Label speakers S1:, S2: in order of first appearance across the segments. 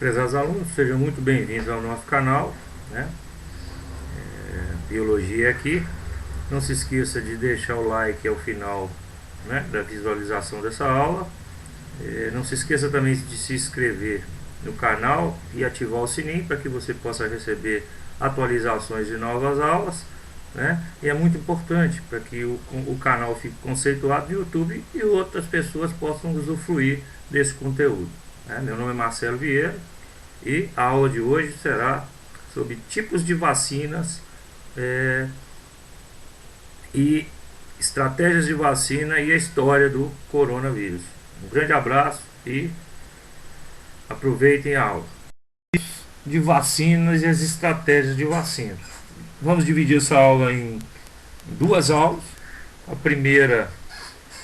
S1: Prezados alunos, sejam muito bem-vindos ao nosso canal, né? Biologia aqui. Não se esqueça de deixar o like ao final, né, da visualização dessa aula. Não se esqueça também de se inscrever no canal e ativar o sininho para que você possa receber atualizações de novas aulas, né? E é muito importante para que o canal fique conceituado no YouTube e outras pessoas possam usufruir desse conteúdo, né? Meu nome é Marcelo Vieira e a aula de hoje será sobre tipos de vacinas e estratégias de vacina e a história do coronavírus. Um grande abraço e aproveitem a aula. De vacinas e as estratégias de vacina. Vamos dividir essa aula em duas aulas. A primeira,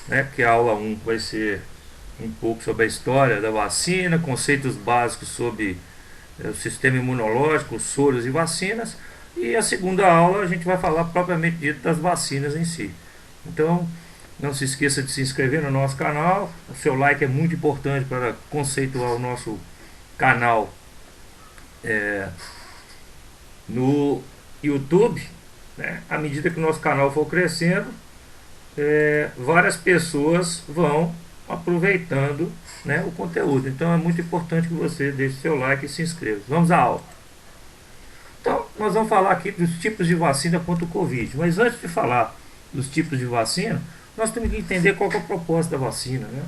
S1: né, que é a aula 1, vai ser um pouco sobre a história da vacina, conceitos básicos sobre o sistema imunológico, soros e vacinas. E a segunda aula a gente vai falar propriamente dito das vacinas em si. Então, não se esqueça de se inscrever no nosso canal. O seu like é muito importante para conceituar o nosso canal no YouTube, né? À medida que o nosso canal for crescendo, várias pessoas vão aproveitando, né, o conteúdo. Então é muito importante que você deixe seu like e se inscreva. Vamos à aula. Então, nós vamos falar aqui dos tipos de vacina contra o Covid. Mas antes de falar dos tipos de vacina, nós temos que entender qual que é o propósito da vacina, né?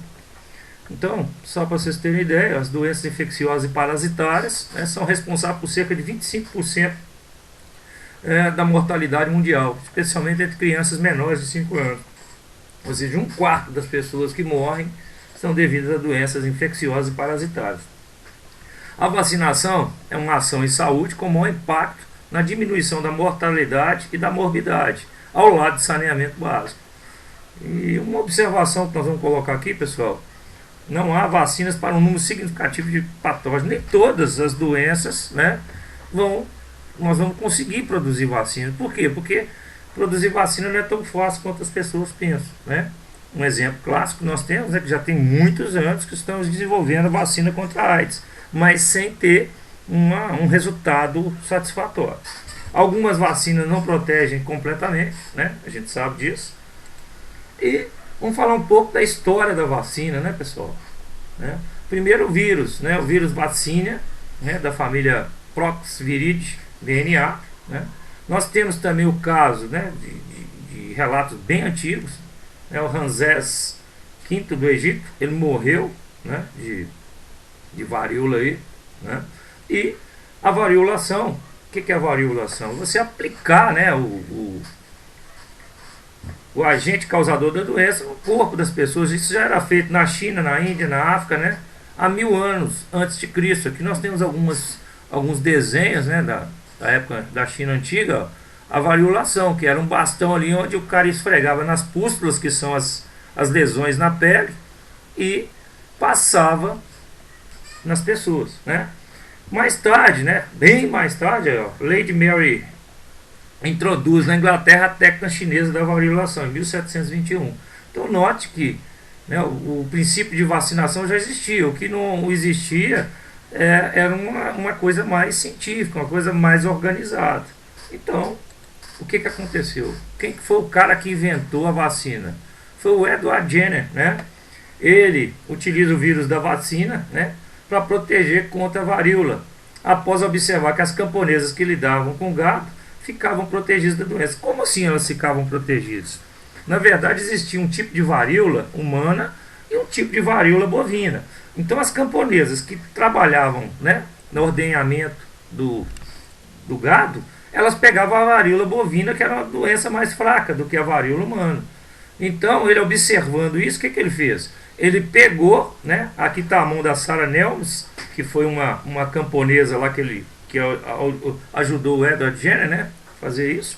S1: Então, só para vocês terem ideia, as doenças infecciosas e parasitárias, né, são responsáveis por cerca de 25% da mortalidade mundial, especialmente entre crianças menores de 5 anos. Ou seja, um quarto das pessoas que morrem são devidas a doenças infecciosas e parasitárias. A vacinação é uma ação em saúde com maior impacto na diminuição da mortalidade e da morbidade, ao lado de saneamento básico. E uma observação que nós vamos colocar aqui, pessoal: não há vacinas para um número significativo de patógenos. Nem todas as doenças, né, nós vamos conseguir produzir vacina. Por quê? Porque produzir vacina não é tão fácil quanto as pessoas pensam, né? Um exemplo clássico que nós temos é que já tem muitos anos que estamos desenvolvendo a vacina contra a AIDS, mas sem ter um resultado satisfatório. Algumas vacinas não protegem completamente, né? A gente sabe disso. E vamos falar um pouco da história da vacina, né, pessoal? Primeiro o vírus, né? O vírus vacina, né, da família Proxviridae DNA, né? Nós temos também o caso, né, de relatos bem antigos, né? O Ramsés V do Egito, ele morreu, né, de varíola aí, né? E a variolação, o que é a variolação? Você aplicar, né, o agente causador da doença no corpo das pessoas. Isso já era feito na China, na Índia, na África, né, há 1000 anos antes de Cristo. Aqui nós temos alguns desenhos, né, da época da China antiga. A variolação, que era um bastão ali onde o cara esfregava nas pústulas, que são as lesões na pele, e passava nas pessoas, né? Mais tarde, né, bem mais tarde, Lady Mary introduz na Inglaterra a técnica chinesa da variolação em 1721. Então note que, né, o princípio de vacinação já existia. O que não existia era uma coisa mais científica, uma coisa mais organizada. Então, o que aconteceu? Quem foi o cara que inventou a vacina? Foi o Edward Jenner, né? Ele utiliza o vírus da vacina, né, para proteger contra a varíola, após observar que as camponesas que lidavam com gado ficavam protegidas da doença. Como assim elas ficavam protegidas? Na verdade, existia um tipo de varíola humana e um tipo de varíola bovina. Então, as camponesas que trabalhavam, né, no ordenhamento do gado, elas pegavam a varíola bovina, que era uma doença mais fraca do que a varíola humana. Então, ele observando isso, o que ele fez? Ele pegou, né, aqui está a mão da Sarah Nelmes, que foi uma camponesa lá que ajudou o Edward Jenner, né, a fazer isso.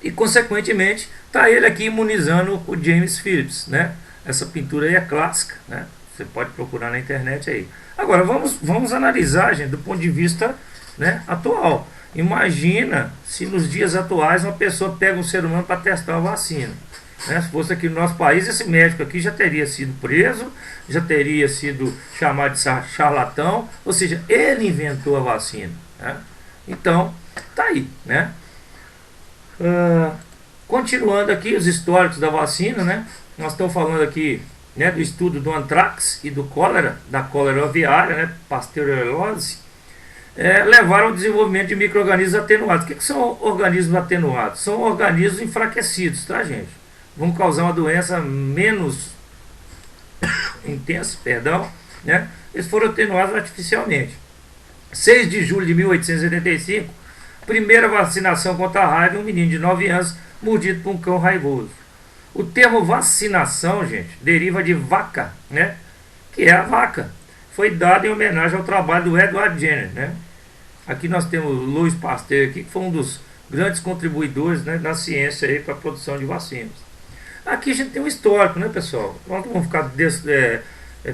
S1: E, consequentemente, está ele aqui imunizando o James Phillips, né? Essa pintura aí é clássica, né? Você pode procurar na internet aí. Agora, vamos analisar, gente, do ponto de vista, né, atual. Imagina se nos dias atuais uma pessoa pega um ser humano para testar a vacina. né? Se fosse aqui no nosso país, esse médico aqui já teria sido preso, já teria sido chamado de charlatão, ou seja, ele inventou a vacina, né? Então, tá aí, né? Continuando aqui os históricos da vacina, né? Nós estamos falando aqui, né, do estudo do antrax e do cólera, da cólera aviária, né, pasteurose, levaram ao desenvolvimento de micro-organismos atenuados. O que são organismos atenuados? São organismos enfraquecidos, tá, gente? Vão causar uma doença menos intensa, perdão, né? Eles foram atenuados artificialmente. 6 de julho de 1885, primeira vacinação contra a raiva em um menino de 9 anos mordido por um cão raivoso. O termo vacinação, gente, deriva de vaca, né? Que é a vaca. Foi dado em homenagem ao trabalho do Edward Jenner, né? Aqui nós temos o Louis Pasteur, aqui, que foi um dos grandes contribuidores, né, da ciência para a produção de vacinas. Aqui a gente tem um histórico, né, pessoal? Nós não vamos ficar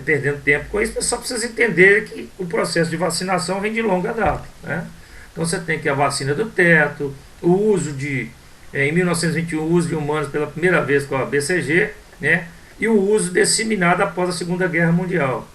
S1: perdendo tempo com isso, mas só para vocês entenderem que o processo de vacinação vem de longa data, né? Então você tem que a vacina do teto, o uso de, em 1921, o uso de humanos pela primeira vez com a BCG, né? E o uso disseminado após a Segunda Guerra Mundial.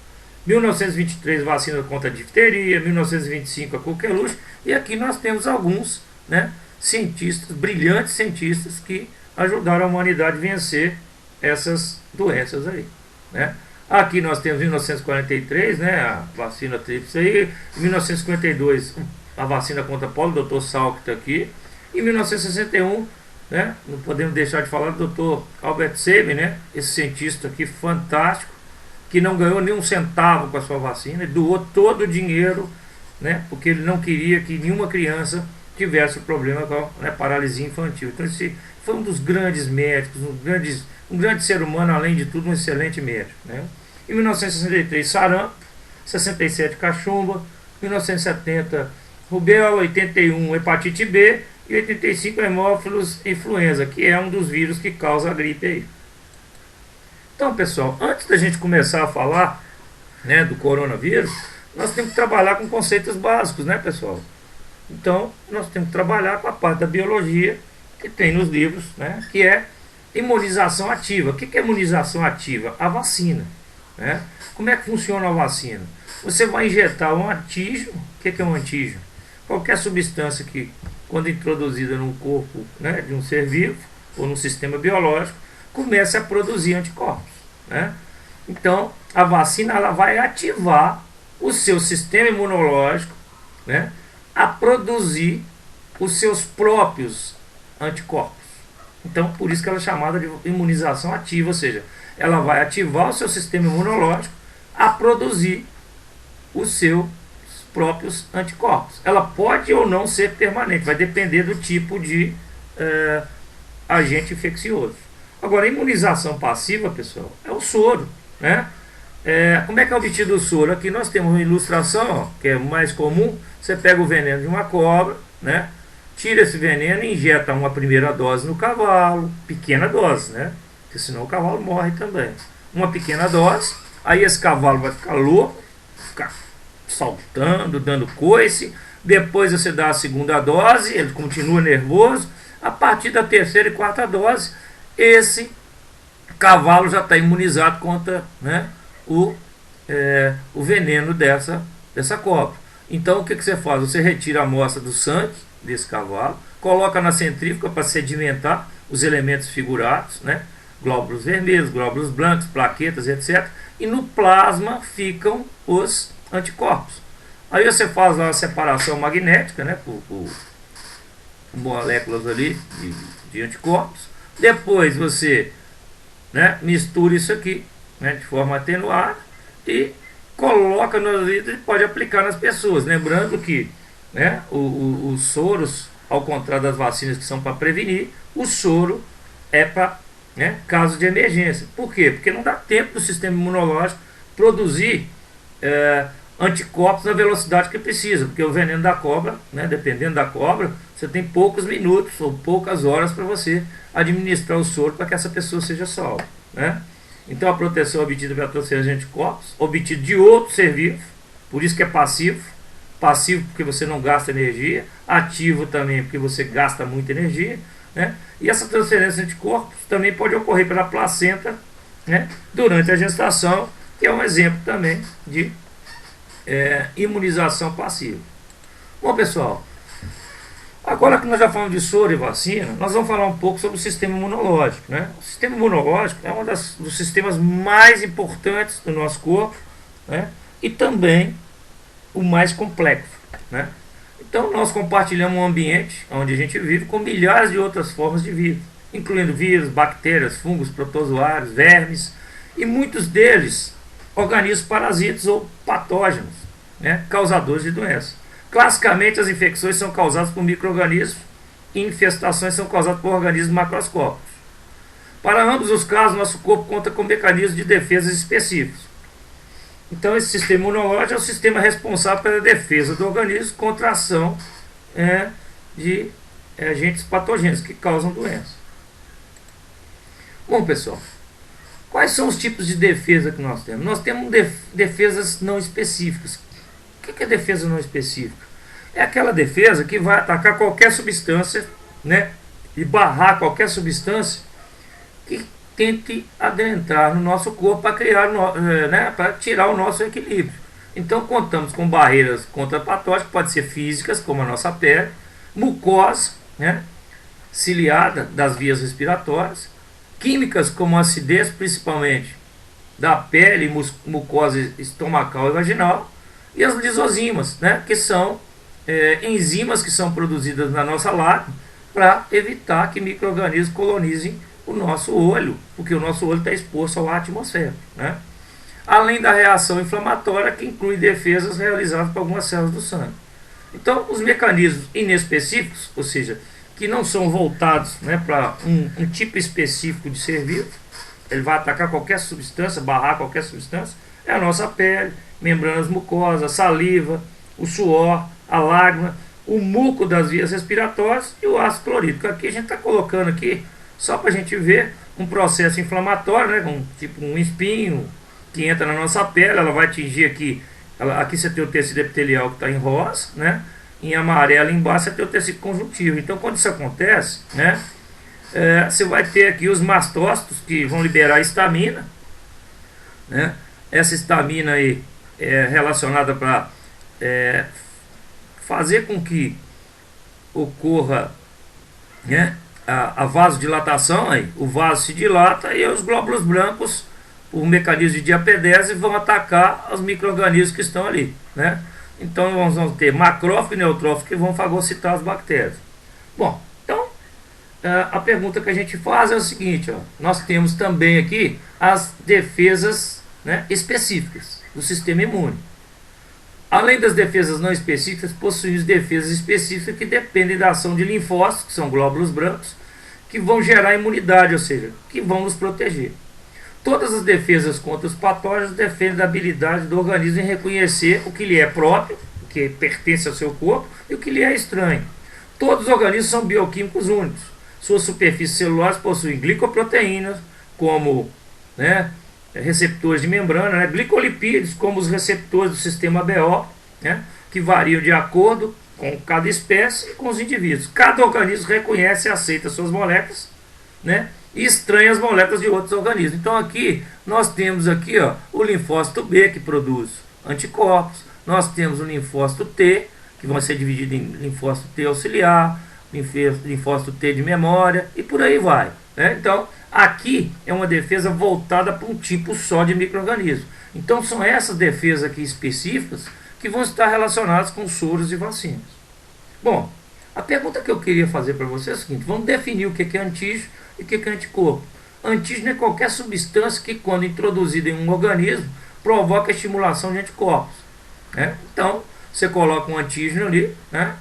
S1: 1923, vacina contra a difteria, 1925 a coqueluche, e aqui nós temos alguns, né, cientistas, brilhantes cientistas que ajudaram a humanidade a vencer essas doenças aí, né? Aqui nós temos 1943, né, a vacina tríplice aí, em 1952 a vacina contra polio, o Dr. Salk está aqui, em 1961, né, não podemos deixar de falar do Dr. Albert Sabin, né, esse cientista aqui fantástico, que não ganhou nem um centavo com a sua vacina, ele doou todo o dinheiro, né, porque ele não queria que nenhuma criança tivesse o problema com a, né, paralisia infantil. Então esse foi um dos grandes médicos, um grande ser humano, além de tudo um excelente médico, né. Em 1963 sarampo, 67 cachumba, 1970 rubéola, 81 hepatite B e 85 hemófilos influenza, que é um dos vírus que causa a gripe aí. Então, pessoal, antes da gente começar a falar, né, do coronavírus, nós temos que trabalhar com conceitos básicos, né, pessoal? Então, nós temos que trabalhar com a parte da biologia que tem nos livros, né, que é imunização ativa. O que é imunização ativa? A vacina, né? Como é que funciona a vacina? Você vai injetar um antígeno. O que é um antígeno? Qualquer substância que, quando introduzida no corpo, né, de um ser vivo ou no sistema biológico, comece a produzir anticorpos, né? Então, a vacina ela vai ativar o seu sistema imunológico, né, a produzir os seus próprios anticorpos. Então, por isso que ela é chamada de imunização ativa, ou seja, ela vai ativar o seu sistema imunológico a produzir os seus próprios anticorpos. Ela pode ou não ser permanente, vai depender do tipo de agente infeccioso. Agora, a imunização passiva, pessoal, é o soro, né? Como é que é obtido o soro? Aqui nós temos uma ilustração, ó, que é mais comum. Você pega o veneno de uma cobra, né? Tira esse veneno e injeta uma primeira dose no cavalo, pequena dose, né? Porque senão o cavalo morre também. Uma pequena dose, aí esse cavalo vai ficar louco, ficar saltando, dando coice. Depois você dá a segunda dose, ele continua nervoso. A partir da terceira e quarta dose, esse cavalo já está imunizado contra, né, o veneno dessa cobra. Então o que você faz? Você retira a amostra do sangue desse cavalo, coloca na centrífuga para sedimentar os elementos figurados, né, glóbulos vermelhos, glóbulos brancos, plaquetas, etc. E no plasma ficam os anticorpos. Aí você faz lá uma separação magnética, né, por moléculas ali de anticorpos. Depois você, né, mistura isso aqui, né, de forma atenuada e coloca no vidro e pode aplicar nas pessoas. Lembrando que, né, os soros, ao contrário das vacinas que são para prevenir, o soro é para, né, caso de emergência. Por quê? Porque não dá tempo do sistema imunológico produzir anticorpos na velocidade que precisa, porque o veneno da cobra, né, dependendo da cobra, você tem poucos minutos ou poucas horas para você administrar o soro para que essa pessoa seja salva, né? Então a proteção obtida pela transferência de anticorpos, obtida de outro ser vivo, por isso que é passivo. Passivo porque você não gasta energia, ativo também porque você gasta muita energia, né? E essa transferência de anticorpos também pode ocorrer pela placenta, né, durante a gestação, que é um exemplo também de imunização passiva. Bom, pessoal, agora que nós já falamos de soro e vacina, nós vamos falar um pouco sobre o sistema imunológico, né? O sistema imunológico é um dos sistemas mais importantes do nosso corpo, né? E também o mais complexo, né? Então nós compartilhamos um ambiente onde a gente vive com milhares de outras formas de vida, incluindo vírus, bactérias, fungos, protozoários, vermes e muitos deles organismos parasitas ou patógenos, né, causadores de doenças. Classicamente as infecções são causadas por micro-organismos e infestações são causadas por organismos macroscópicos. Para ambos os casos, nosso corpo conta com mecanismos de defesa específicos. Então esse sistema imunológico é o sistema responsável pela defesa do organismo contra a ação de agentes patogênicos que causam doença. Bom, pessoal, quais são os tipos de defesa que nós temos? Nós temos defesas não específicas. O que é defesa não específica? É aquela defesa que vai atacar qualquer substância, né, e barrar qualquer substância que tente adentrar no nosso corpo para criar, né, para tirar o nosso equilíbrio. Então contamos com barreiras contra patógenos, pode ser físicas, como a nossa pele, mucosa, né, ciliada das vias respiratórias, químicas como a acidez, principalmente da pele, mucosa estomacal e vaginal, e as lisozimas, né, que são enzimas que são produzidas na nossa lágrima para evitar que micro-organismos colonizem o nosso olho, porque o nosso olho está exposto ao ar atmosférico, né? Além da reação inflamatória, que inclui defesas realizadas por algumas células do sangue. Então, os mecanismos inespecíficos, ou seja, que não são voltados, né, para um tipo específico de ser vivo, ele vai atacar qualquer substância, barrar qualquer substância, é a nossa pele, membranas mucosas, saliva, o suor, a lágrima, o muco das vias respiratórias e o ácido clorídrico. Aqui a gente está colocando aqui, só para a gente ver, um processo inflamatório, né, tipo um espinho que entra na nossa pele, ela vai atingir aqui, aqui você tem o tecido epitelial que está em rosa, né, em amarelo embaixo você tem o tecido conjuntivo. Então quando isso acontece, né, você vai ter aqui os mastócitos que vão liberar histamina, né, essa histamina aí é relacionada para fazer com que ocorra, né, a vasodilatação, aí, o vaso se dilata e os glóbulos brancos, por mecanismo de diapedese, vão atacar os micro-organismos que estão ali, né? Então nós vamos ter macrófago e neutrófago que vão fagocitar as bactérias. Bom, então a pergunta que a gente faz é o seguinte, ó, nós temos também aqui as defesas, né, específicas do sistema imune. Além das defesas não específicas, possuímos defesas específicas que dependem da ação de linfócitos, que são glóbulos brancos, que vão gerar imunidade, ou seja, que vão nos proteger. Todas as defesas contra os patógenos dependem da habilidade do organismo em reconhecer o que lhe é próprio, o que pertence ao seu corpo, e o que lhe é estranho. Todos os organismos são bioquímicos únicos. Suas superfícies celulares possuem glicoproteínas, como, né, receptores de membrana, né, glicolipídios, como os receptores do sistema BO, né, que variam de acordo com cada espécie e com os indivíduos. Cada organismo reconhece e aceita suas moléculas, né, e estranha as moléculas de outros organismos. Então aqui nós temos aqui, ó, o linfócito B, que produz anticorpos. Nós temos o linfócito T, que vai ser dividido em linfócito T auxiliar, linfócito T de memória e por aí vai, né? Então aqui é uma defesa voltada para um tipo só de micro-organismo. Então são essas defesas aqui específicas que vão estar relacionadas com soros e vacinas. Bom, a pergunta que eu queria fazer para vocês é a seguinte: vamos definir o que é antígeno e o que é anticorpo. Antígeno é qualquer substância que, quando introduzida em um organismo, provoca a estimulação de anticorpos, né? Então você coloca um antígeno ali, né,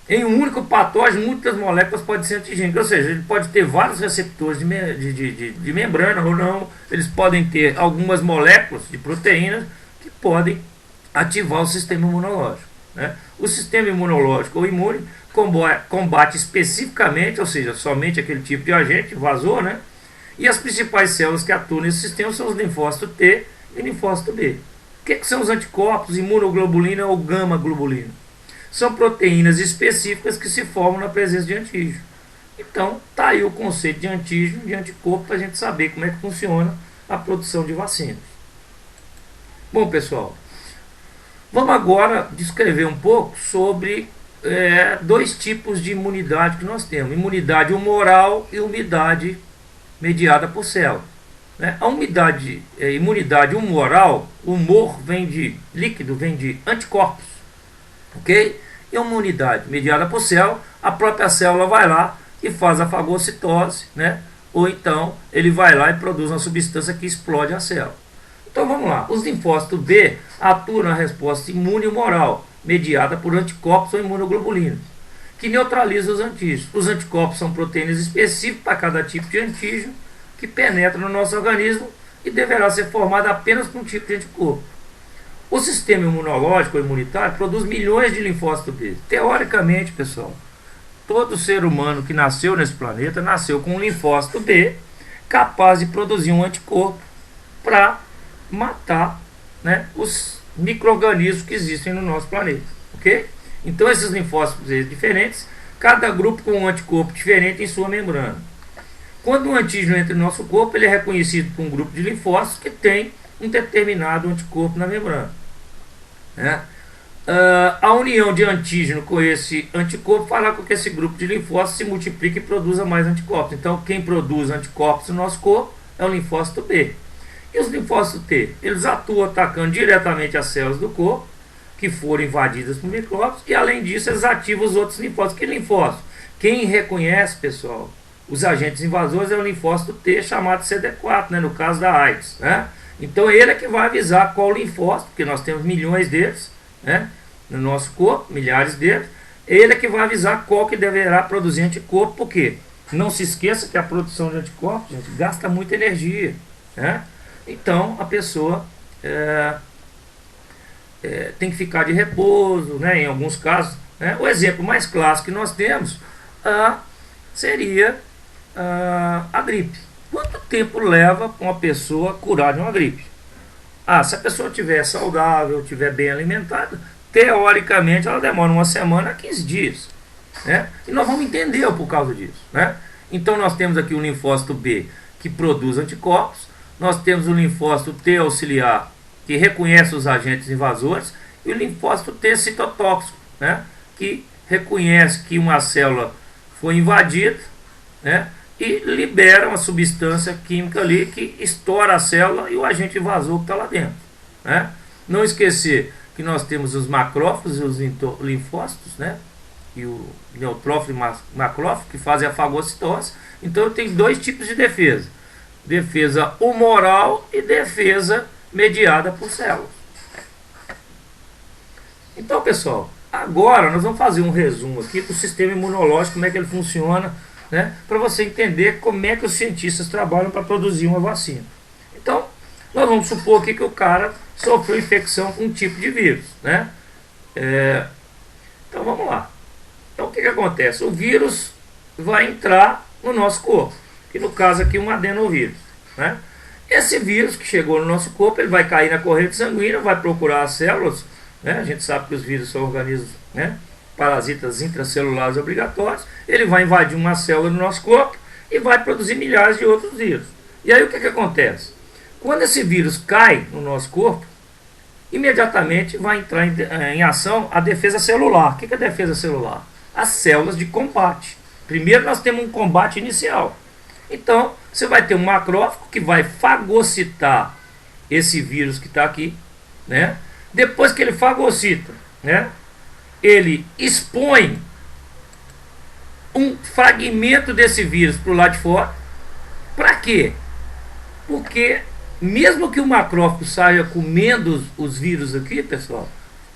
S1: em um único patógeno, muitas moléculas podem ser antigênicas, ou seja, ele pode ter vários receptores de membrana ou não, eles podem ter algumas moléculas de proteínas que podem ativar o sistema imunológico, né? O sistema imunológico ou imune combate especificamente, ou seja, somente aquele tipo de agente, vazou, né? E as principais células que atuam nesse sistema são os linfócitos T e linfócito B. O que são os anticorpos, imunoglobulina ou gama-globulina? São proteínas específicas que se formam na presença de antígeno. Então, tá aí o conceito de antígeno e de anticorpo para a gente saber como é que funciona a produção de vacinas. Bom, pessoal, vamos agora descrever um pouco sobre dois tipos de imunidade que nós temos: imunidade humoral e imunidade mediada por célula. Né? A imunidade humoral, humor vem de líquido, vem de anticorpos, ok? E a imunidade mediada por célula, a própria célula vai lá e faz a fagocitose, né? Ou então ele vai lá e produz uma substância que explode a célula. Então vamos lá, os linfócitos B atuam na resposta imune humoral, mediada por anticorpos ou imunoglobulinas, que neutralizam os antígenos. Os anticorpos são proteínas específicas para cada tipo de antígeno que penetra no nosso organismo e deverá ser formada apenas por um tipo de anticorpo. O sistema imunológico ou imunitário produz milhões de linfócitos B. Teoricamente, pessoal, todo ser humano que nasceu nesse planeta nasceu com um linfócito B capaz de produzir um anticorpo para matar, né, os micro-organismos que existem no nosso planeta, ok? Então esses linfócitos diferentes, cada grupo com um anticorpo diferente em sua membrana. Quando um antígeno entra no nosso corpo, ele é reconhecido por um grupo de linfócitos que tem um determinado anticorpo na membrana, né? A união de antígeno com esse anticorpo fará com que esse grupo de linfócitos se multiplique e produza mais anticorpos. Então quem produz anticorpos no nosso corpo é o linfócito B. E os linfócitos T, eles atuam atacando diretamente as células do corpo que foram invadidas por micróbios, e além disso eles ativam os outros linfócitos. Que linfócitos? Quem reconhece, pessoal, os agentes invasores é o linfócito T, chamado CD4, né, no caso da AIDS, né? Então ele é que vai avisar qual linfócito, porque nós temos milhões deles, né, no nosso corpo, milhares deles. Ele é que vai avisar qual que deverá produzir anticorpo, porque não se esqueça que a produção de anticorpos, gente, gasta muita energia, né? Então a pessoa tem que ficar de repouso, né, em alguns casos, né? O exemplo mais clássico que nós temos seria a gripe. Quanto tempo leva para uma pessoa curar de uma gripe? Se a pessoa estiver saudável, estiver bem alimentada, teoricamente ela demora uma semana a 15 dias. Né? E nós vamos entender por causa disso. Né? Então nós temos aqui o linfócito B, que produz anticorpos. Nós temos o linfócito T auxiliar, que reconhece os agentes invasores. E o linfócito T citotóxico, né? Que reconhece que uma célula foi invadida, né? E libera uma substância química ali que estoura a célula e o agente invasor que está lá dentro, né? Não esquecer que nós temos os macrófagos e os linfócitos, né? E o neutrófilo e macrófago que fazem a fagocitose. Então tem dois tipos de defesa: defesa humoral e defesa mediada por células. Então, pessoal, agora nós vamos fazer um resumo aqui do sistema imunológico, como é que ele funciona, né, para você entender como é que os cientistas trabalham para produzir uma vacina. Então, nós vamos supor aqui que o cara sofreu infecção com um tipo de vírus, né? Então, vamos lá. Então, o que acontece? O vírus vai entrar no nosso corpo, que no caso aqui é um adenovírus, né? Esse vírus que chegou no nosso corpo, ele vai cair na corrente sanguínea, vai procurar as células, né? A gente sabe que os vírus são organismos, né, parasitas intracelulares obrigatórios. Ele vai invadir uma célula do nosso corpo e vai produzir milhares de outros vírus. E aí o que acontece? Quando esse vírus cai no nosso corpo, imediatamente vai entrar em ação a defesa celular. O que é a defesa celular? As células de combate. Primeiro nós temos um combate inicial. Então você vai ter um macrófago que vai fagocitar esse vírus que está aqui, né? Depois que ele fagocita, né, ele expõe um fragmento desse vírus para o lado de fora. Para quê? Porque mesmo que o macrófago saia comendo os vírus aqui, pessoal,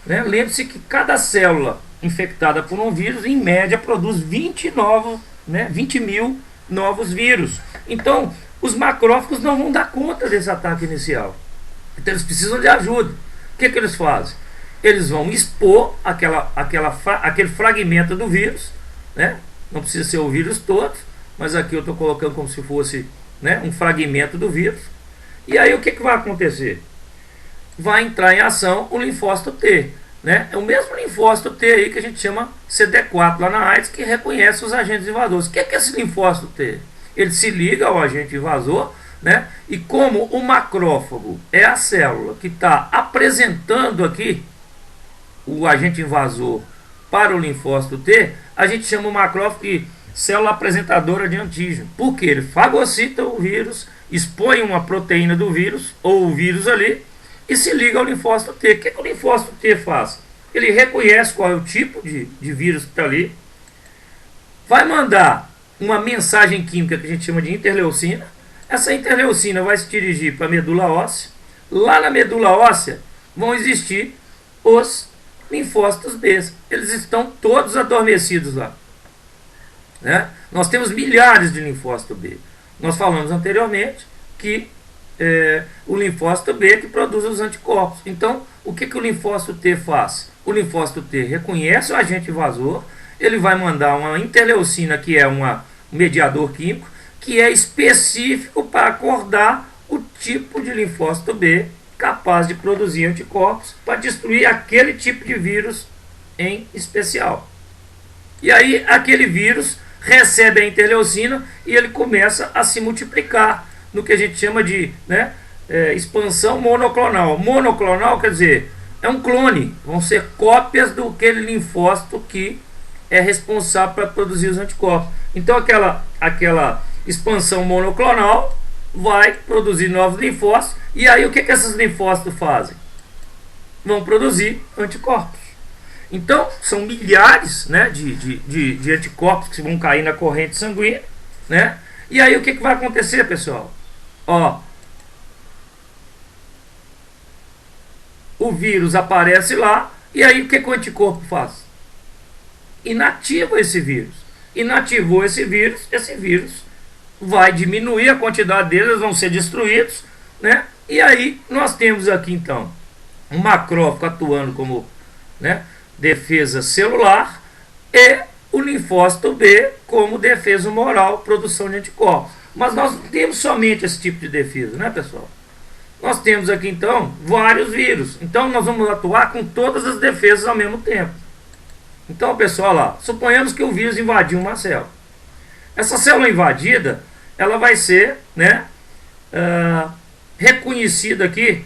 S1: né, lembre-se que cada célula infectada por um vírus, em média, produz 20 mil novos vírus. Então, os macrófagos não vão dar conta desse ataque inicial. Então, eles precisam de ajuda. O que eles fazem? Eles vão expor aquele fragmento do vírus, né? Não precisa ser o vírus todo, mas aqui eu estou colocando como se fosse, né, um fragmento do vírus. E aí o que vai acontecer? Vai entrar em ação o linfócito T, né? É o mesmo linfócito T aí que a gente chama CD4 lá na AIDS, que reconhece os agentes invasores. O que é esse linfócito T? Ele se liga ao agente invasor, né? E como o macrófago é a célula que está apresentando aqui o agente invasor para o linfócito T, a gente chama o macrófago de célula apresentadora de antígeno. Porque ele fagocita o vírus, expõe uma proteína do vírus, ou o vírus ali, e se liga ao linfócito T. O que o linfócito T faz? Ele reconhece qual é o tipo de vírus que está ali, vai mandar uma mensagem química que a gente chama de interleucina. Essa interleucina vai se dirigir para a medula óssea. Lá na medula óssea vão existir os linfócitos B. Eles estão todos adormecidos lá, né? Nós temos milhares de linfócito B. Nós falamos anteriormente que o linfócito B que produz os anticorpos. Então, o que o linfócito T faz? O linfócito T reconhece o agente invasor, ele vai mandar uma interleucina, que é um mediador químico, que é específico para acordar o tipo de linfócito B capaz de produzir anticorpos para destruir aquele tipo de vírus em especial. E aí, aquele vírus recebe a interleucina e ele começa a se multiplicar no que a gente chama de, né, expansão monoclonal. Monoclonal quer dizer, é um clone, vão ser cópias do aquele linfócito que é responsável para produzir os anticorpos. Então aquela expansão monoclonal vai produzir novos linfócitos, e aí o que esses linfócitos fazem? Vão produzir anticorpos. Então são milhares, né, de anticorpos que vão cair na corrente sanguínea, né? E aí o que vai acontecer, pessoal? Ó, o vírus aparece lá, e aí o que o anticorpo faz? Inativa esse vírus. Inativou esse vírus vai diminuir a quantidade deles, eles vão ser destruídos, né? E aí nós temos aqui então um macrófago atuando como, né, defesa celular, e o linfócito B como defesa humoral, produção de anticorpos. Mas nós não temos somente esse tipo de defesa, né, pessoal? Nós temos aqui então vários vírus. Então nós vamos atuar com todas as defesas ao mesmo tempo. Então, pessoal, lá, suponhamos que o vírus invadiu uma célula. Essa célula invadida, ela vai ser, né, reconhecida aqui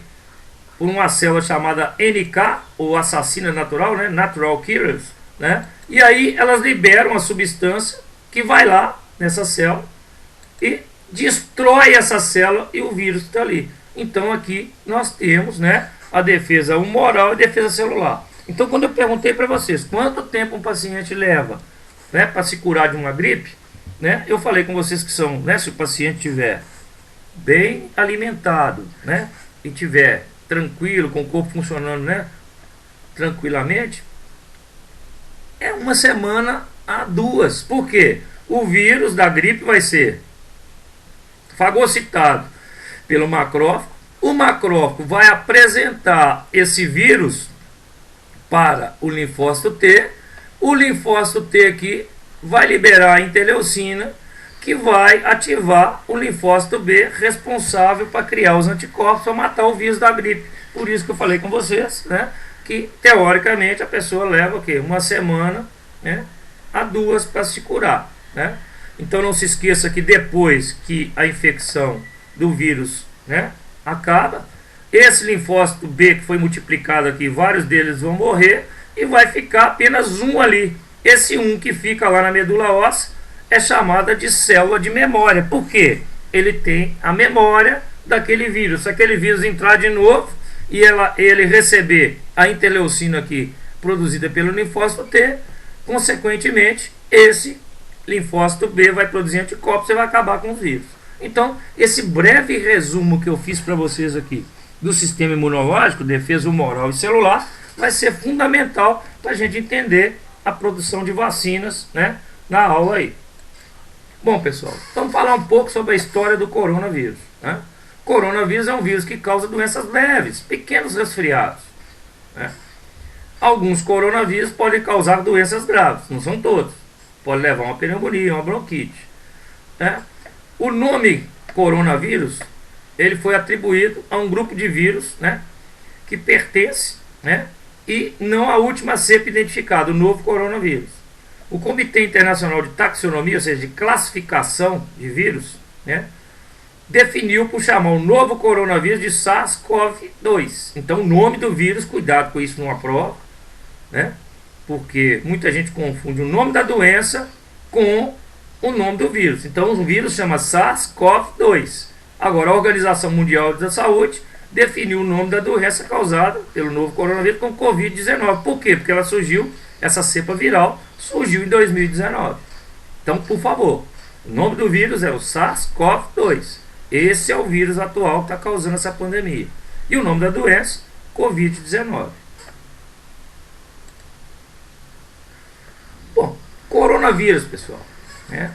S1: por uma célula chamada NK, ou assassina natural, né, Natural Killers, né? E aí elas liberam a substância que vai lá nessa célula e destrói essa célula e o vírus está ali. Então aqui nós temos, né, a defesa humoral e a defesa celular. Então, quando eu perguntei para vocês quanto tempo um paciente leva, né, para se curar de uma gripe, né, eu falei com vocês que são, né, se o paciente estiver bem alimentado, né, e estiver tranquilo, com o corpo funcionando, né, tranquilamente, é 1 semana a 2. Por quê? O vírus da gripe vai ser fagocitado pelo macrófago. O macrófago vai apresentar esse vírus para o linfócito T. O linfócito T aqui vai liberar a interleucina, que vai ativar o linfócito B, responsável para criar os anticorpos para matar o vírus da gripe. Por isso que eu falei com vocês, né, que teoricamente a pessoa leva o quê? 1 semana, né, a 2 para se curar, né? Então não se esqueça que depois que a infecção do vírus, né, acaba, esse linfócito B que foi multiplicado aqui, vários deles vão morrer e vai ficar apenas um ali. Esse um que fica lá na medula óssea é chamada de célula de memória. Por quê? Ele tem a memória daquele vírus. Se aquele vírus entrar de novo e ele receber a interleucina aqui produzida pelo linfócito T, consequentemente, esse linfócito B vai produzir anticorpos e vai acabar com os vírus. Então, esse breve resumo que eu fiz para vocês aqui do sistema imunológico, defesa humoral e celular, vai ser fundamental para a gente entender a produção de vacinas, né, na aula aí. Bom, pessoal, vamos falar um pouco sobre a história do coronavírus, né? Coronavírus é um vírus que causa doenças leves, pequenos resfriados, né? Alguns coronavírus podem causar doenças graves, não são todos. Pode levar a uma pneumonia, uma bronquite, né? O nome coronavírus, ele foi atribuído a um grupo de vírus, né, que pertence, né, e não a última cepa identificada, o novo coronavírus. O Comitê Internacional de Taxonomia, ou seja, de classificação de vírus, né, definiu por chamar o novo coronavírus de SARS-CoV-2. Então, o nome do vírus, cuidado com isso numa prova, né, porque muita gente confunde o nome da doença com o nome do vírus. Então, o vírus chama SARS-CoV-2. Agora, a Organização Mundial da Saúde definiu o nome da doença causada pelo novo coronavírus como Covid-19. Por quê? Porque ela surgiu, essa cepa viral surgiu em 2019. Então, por favor, o nome do vírus é o SARS-CoV-2. Esse é o vírus atual que está causando essa pandemia. E o nome da doença, Covid-19. Bom, coronavírus, pessoal, né?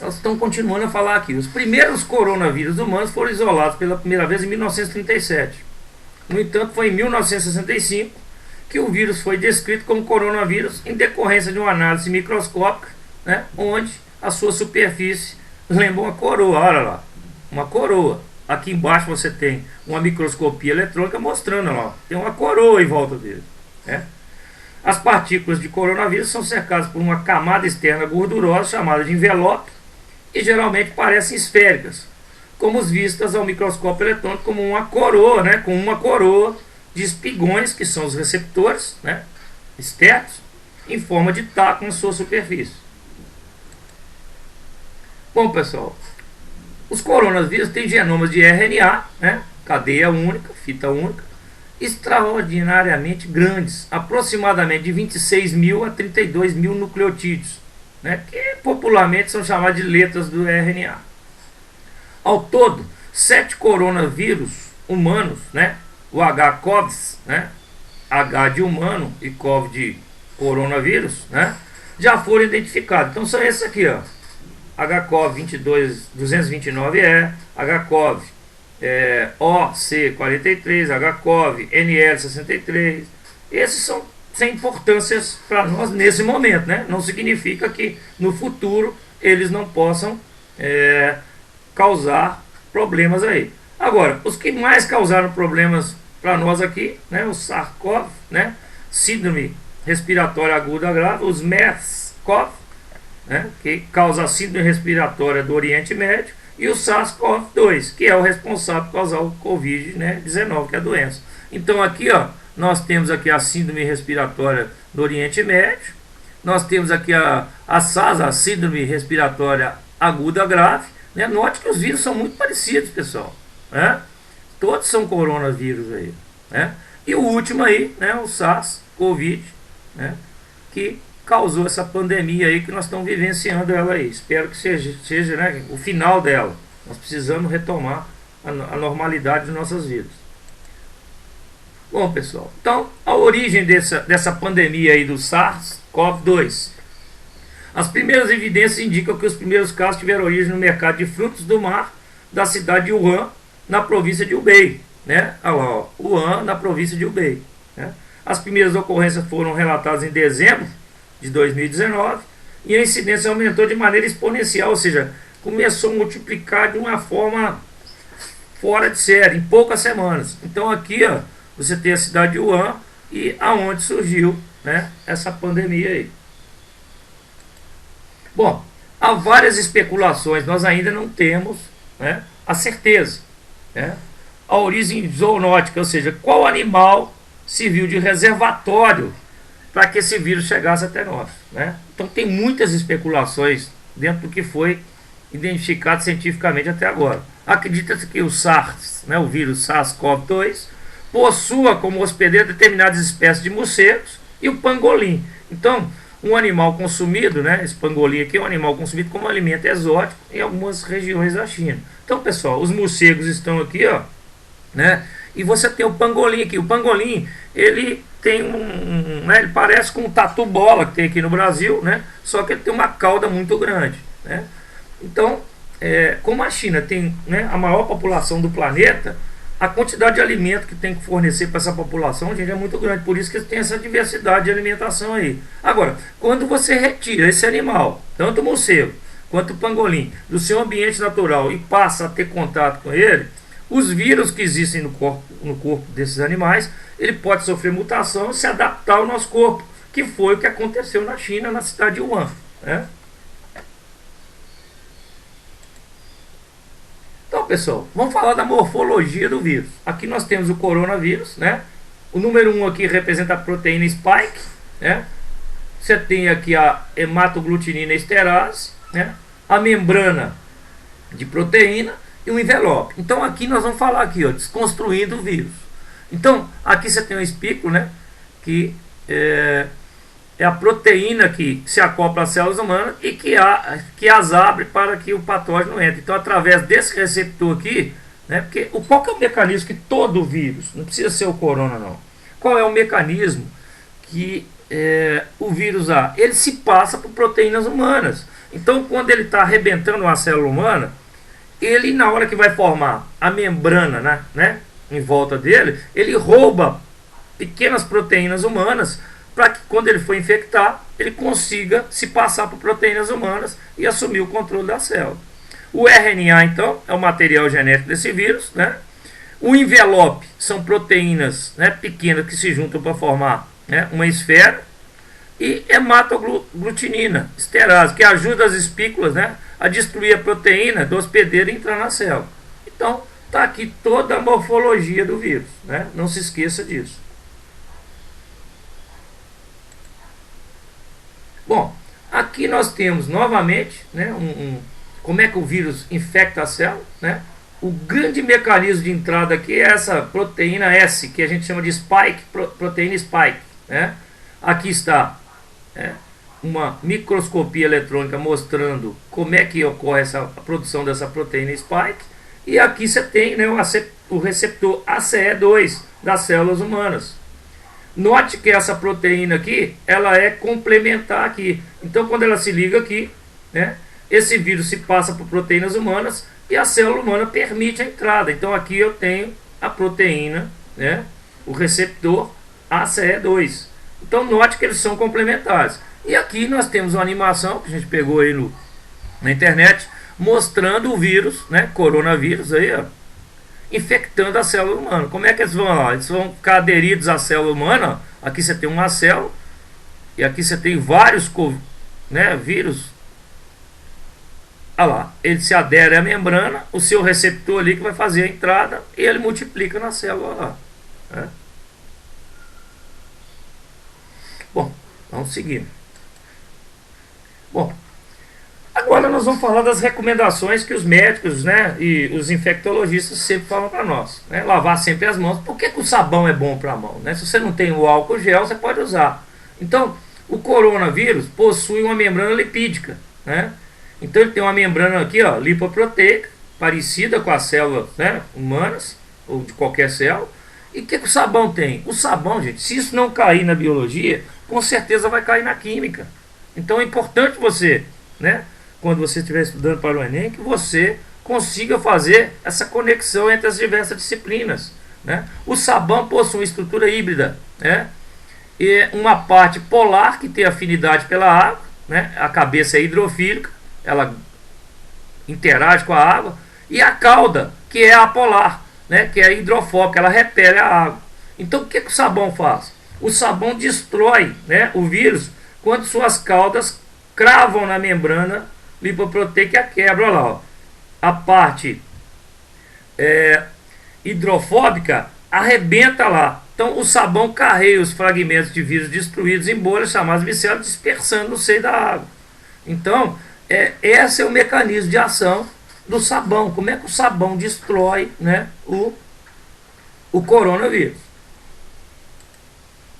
S1: Nós estamos continuando a falar aqui. Os primeiros coronavírus humanos foram isolados pela primeira vez em 1937. No entanto, foi em 1965 que o vírus foi descrito como coronavírus em decorrência de uma análise microscópica, né, onde a sua superfície lembra uma coroa. Olha lá, uma coroa. Aqui embaixo você tem uma microscopia eletrônica mostrando lá, tem uma coroa em volta dele, né? As partículas de coronavírus são cercadas por uma camada externa gordurosa chamada de envelope e geralmente parecem esféricas, como vistas ao microscópio eletrônico como uma coroa, né, com uma coroa de espigões, que são os receptores, né, externos, em forma de taco na sua superfície. Bom, pessoal, os coronavírus têm genomas de RNA, né, cadeia única, fita única, extraordinariamente grandes, aproximadamente de 26 mil a 32 mil nucleotídeos, né, que popularmente são chamados de letras do RNA. Ao todo, 7 coronavírus humanos, né, o HCOV, né, H de humano e COV de coronavírus, né, já foram identificados. Então são esses aqui, ó, HCOV 229E, HCOV OC43, HCOV NL63. Esses são sem importâncias para nós nesse momento, né? Não significa que no futuro eles não possam causar problemas aí. Agora, os que mais causaram problemas para nós aqui, né? O SARS-CoV, né? Síndrome respiratória aguda grave, os MERS-CoV, né? Que causa a síndrome respiratória do Oriente Médio, e o SARS-CoV-2, que é o responsável por causar o Covid-19, né? Que é a doença. Então aqui, ó, nós temos aqui a síndrome respiratória do Oriente Médio, nós temos aqui a SARS, a síndrome respiratória aguda grave, né? Note que os vírus são muito parecidos, pessoal, né? Todos são coronavírus aí, né? E o último aí, né, o SARS-CoV, né, que causou essa pandemia aí que nós estamos vivenciando ela aí. Espero que seja, né, o final dela. Nós precisamos retomar a normalidade de nossas vidas. Bom, pessoal, então a origem dessa pandemia aí do SARS-CoV-2. As primeiras evidências indicam que os primeiros casos tiveram origem no mercado de frutos do mar da cidade de Wuhan, na província de Hubei, né? Olha lá, ó, Wuhan, na província de Hubei, né? As primeiras ocorrências foram relatadas em dezembro de 2019 e a incidência aumentou de maneira exponencial, ou seja, começou a multiplicar de uma forma fora de série, em poucas semanas. Então aqui, ó, você tem a cidade de Wuhan e aonde surgiu, né, essa pandemia aí. Bom, há várias especulações, nós ainda não temos, né, a certeza, né, a origem zoonótica, ou seja, qual animal serviu de reservatório para que esse vírus chegasse até nós, né? Então tem muitas especulações dentro do que foi identificado cientificamente até agora. Acredita-se que o SARS, né, o vírus SARS-CoV-2, possua como hospedeiro determinadas espécies de morcegos e o pangolim. Então, um animal consumido, né, esse pangolim aqui é um animal consumido como alimento exótico em algumas regiões da China. Então, pessoal, os morcegos estão aqui, ó, né? E você tem o pangolim aqui. O pangolim, ele tem né, ele parece com um tatu-bola que tem aqui no Brasil, né? Só que ele tem uma cauda muito grande, né? Então, como a China tem, né, a maior população do planeta, a quantidade de alimento que tem que fornecer para essa população, gente, é muito grande. Por isso que tem essa diversidade de alimentação aí. Agora, quando você retira esse animal, tanto o morcego quanto o pangolim, do seu ambiente natural e passa a ter contato com ele, Os vírus que existem no corpo desses animais, ele pode sofrer mutação e se adaptar ao nosso corpo, que foi o que aconteceu na China, na cidade de Wuhan, né? Então, pessoal, vamos falar da morfologia do vírus. Aqui nós temos o coronavírus, né? O número 1 aqui representa a proteína spike, né? Você tem aqui a hematoglutinina esterase, né? A membrana de proteína e o envelope. Então aqui nós vamos falar aqui, ó, desconstruindo o vírus. Então aqui você tem um espículo, né? Que é a proteína que se acopla às células humanas e que as abre para que o patógeno entre. Então, através desse receptor aqui, né, porque qual que é o mecanismo que todo vírus, não precisa ser o corona não, qual é o mecanismo que o vírus ele se passa por proteínas humanas. Então, quando ele está arrebentando uma célula humana, ele, na hora que vai formar a membrana, né, em volta dele, ele rouba pequenas proteínas humanas para que quando ele for infectar, ele consiga se passar por proteínas humanas e assumir o controle da célula. O RNA, então, é o material genético desse vírus, né? O envelope são proteínas, né, pequenas que se juntam para formar, né, uma esfera. E hematoglutinina esterase, que ajuda as espículas, né, a destruir a proteína do hospedeiro e entrar na célula. Então, está aqui toda a morfologia do vírus, né? Não se esqueça disso. Bom, aqui nós temos novamente, né, como é que o vírus infecta a célula, né? O grande mecanismo de entrada aqui é essa proteína S, que a gente chama de spike, proteína spike, né? Aqui está uma microscopia eletrônica mostrando como é que ocorre a produção dessa proteína spike. E aqui você tem, né, o receptor ACE2 das células humanas. Note que essa proteína aqui, ela é complementar aqui. Então, quando ela se liga aqui, né, esse vírus se passa por proteínas humanas e a célula humana permite a entrada. Então, aqui eu tenho a proteína, né, o receptor ACE2. Então, note que eles são complementares. E aqui nós temos uma animação que a gente pegou aí na internet, mostrando o vírus, né, coronavírus aí, ó, infectando a célula humana. Como é que eles vão lá? Eles vão ficar aderidos à célula humana. Aqui você tem uma célula e aqui você tem vários, né, vírus. Olha lá, ele se adere à membrana, o seu receptor ali que vai fazer a entrada e ele multiplica na célula lá, né? Bom, vamos seguir. Bom, agora nós vamos falar das recomendações que os médicos, né, e os infectologistas sempre falam para nós, né? Lavar sempre as mãos. Por que o sabão é bom para a mão, né? Se você não tem o álcool gel, você pode usar. Então, o coronavírus possui uma membrana lipídica, né? Então ele tem uma membrana aqui, ó, lipoproteica, parecida com as células, né, humanas ou de qualquer célula. E o que o sabão tem? O sabão, gente, se isso não cair na biologia, com certeza vai cair na química. Então é importante você, né, quando você estiver estudando para o Enem, que você consiga fazer essa conexão entre as diversas disciplinas, né? O sabão possui uma estrutura híbrida, né? E uma parte polar que tem afinidade pela água, né? A cabeça é hidrofílica, ela interage com a água, e a cauda, que é apolar, né? Que é hidrofóbica, ela repele a água. Então o que o sabão faz? O sabão destrói, né, o vírus quando suas caudas cravam na membrana lipoproteica e a quebra. Olha lá, ó. A parte hidrofóbica arrebenta lá. Então o sabão carrega os fragmentos de vírus destruídos em bolhas chamadas micelas, dispersando no seio da água. Então esse é o mecanismo de ação do sabão. Como é que o sabão destrói, né, o coronavírus?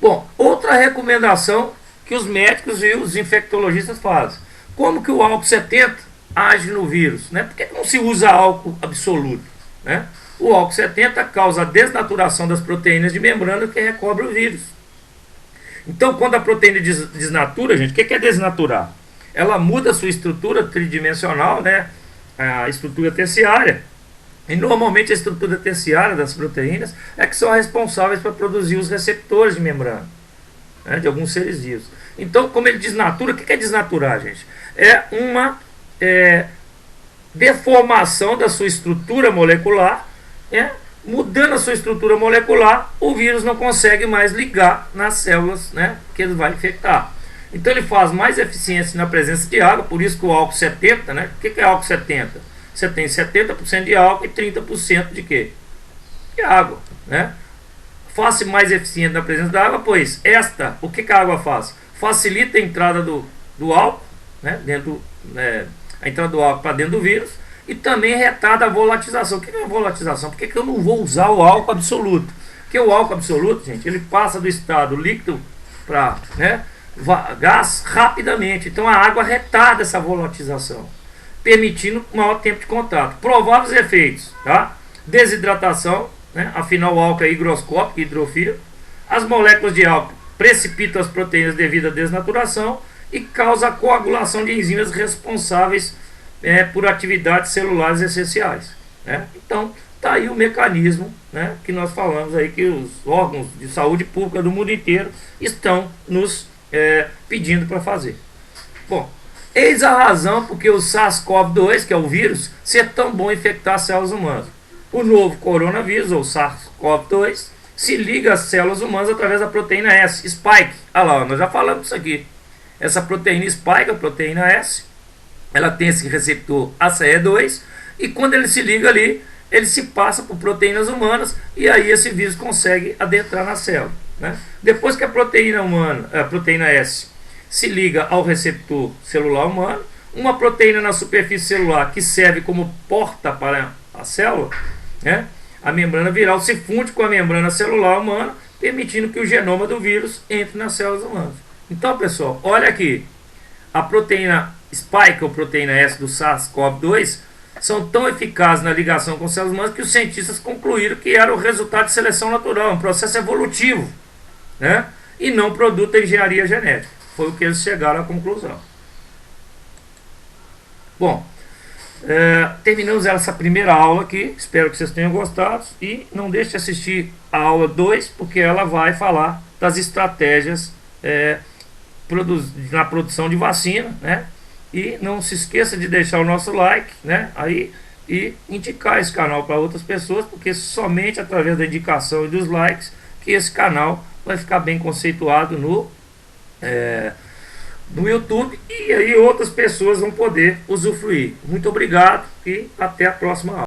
S1: Bom, outra recomendação que os médicos e os infectologistas fazem. Como que o álcool 70 age no vírus, né? Por que não se usa álcool absoluto, né? O álcool 70 causa a desnaturação das proteínas de membrana que recobre o vírus. Então, quando a proteína desnatura, gente, o que é desnaturar? Ela muda a sua estrutura tridimensional, né? A estrutura terciária. E normalmente a estrutura terciária das proteínas é que são responsáveis por produzir os receptores de membrana, né, de alguns seres vivos. Então, como ele desnatura, o que é desnaturar, gente? É uma deformação da sua estrutura molecular Mudando a sua estrutura molecular, o vírus não consegue mais ligar nas células, né, que ele vai infectar. Então ele faz mais eficiência na presença de água, por isso que o álcool 70, né? O que é álcool 70? Você tem 70% de álcool e 30% de quê? De água, né? Faz mais eficiente na presença da água, pois o que a água faz? Facilita a entrada do álcool, né? A entrada do álcool para dentro do vírus, e também retarda a volatização. O que é a volatização? Por que eu não vou usar o álcool absoluto? Porque o álcool absoluto, gente, ele passa do estado líquido para, né, gás rapidamente. Então a água retarda essa volatização, permitindo maior tempo de contato. Prováveis efeitos, tá? Desidratação, né? Afinal o álcool é higroscópico, hidrofílico. As moléculas de álcool precipitam as proteínas devido à desnaturação e causa a coagulação de enzimas responsáveis por atividades celulares essenciais, né? Então tá aí o mecanismo, né, que nós falamos aí, que os órgãos de saúde pública do mundo inteiro estão nos pedindo para fazer. Bom, eis a razão porque o SARS-CoV-2, que é o vírus, ser tão bom infectar células humanas. O novo coronavírus, ou SARS-CoV-2, se liga às células humanas através da proteína S, spike. Olha lá, nós já falamos disso aqui. Essa proteína spike, a proteína S, ela tem esse receptor ACE2, e quando ele se liga ali, ele se passa por proteínas humanas, e aí esse vírus consegue adentrar na célula, né? Depois que a proteína S se liga ao receptor celular humano, uma proteína na superfície celular que serve como porta para a célula, né, a membrana viral, se funde com a membrana celular humana, permitindo que o genoma do vírus entre nas células humanas. Então, pessoal, olha aqui, a proteína spike, ou proteína S do SARS-CoV-2, são tão eficazes na ligação com células humanas que os cientistas concluíram que era o resultado de seleção natural, um processo evolutivo, né, e não produto da engenharia genética. Foi o que eles chegaram à conclusão. Bom, terminamos essa primeira aula aqui. Espero que vocês tenham gostado. E não deixe de assistir a aula 2, porque ela vai falar das estratégias na produção de vacina, né? E não se esqueça de deixar o nosso like, né, aí, e indicar esse canal para outras pessoas, porque somente através da indicação e dos likes que esse canal vai ficar bem conceituado no YouTube, e aí outras pessoas vão poder usufruir. Muito obrigado e até a próxima aula.